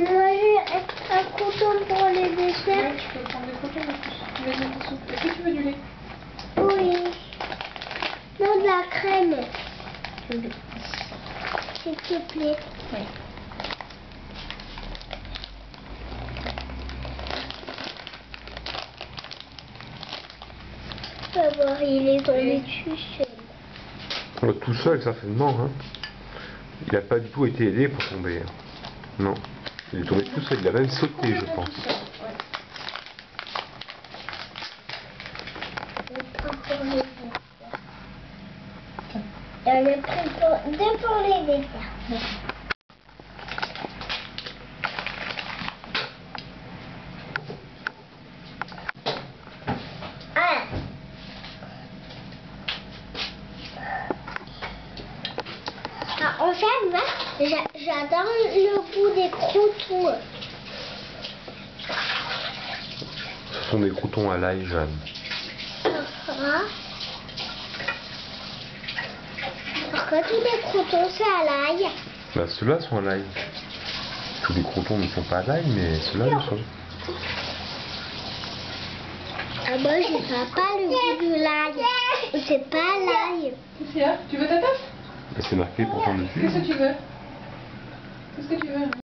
Moi j'ai un coton pour les desserts. Ouais, tu peux prendre des photos en plus. Tu mets des dessous. Est-ce que tu veux du lait? Oui. Non, de la crème. Oui. S'il te plaît. Oui. On va voir, il est tombé dessus seul. Tout seul, certainement. Hein. Il n'a pas du tout été aidé pour tomber. Hein. Non. Il est tombé tout seul. Il a même sauté, je pense. J'en ai pris deux pour les desserts. Ah. Ah, en fait, moi, j'adore le goût des croutons. Ce sont des croutons à l'ail, Jeanne. Ah. Pourquoi tous les croutons c'est à l'ail? Bah, ceux-là sont à l'ail. Tous les croutons ne sont pas à l'ail, mais ceux-là le sont. Ah, moi, je sais pas le goût de l'ail. C'est pas l'ail. Qu'est-ce qu'il y a? Tu veux ta tasse? Bah, c'est marqué pourtant dessus. Qu'est-ce que tu veux? Qu'est-ce que tu veux?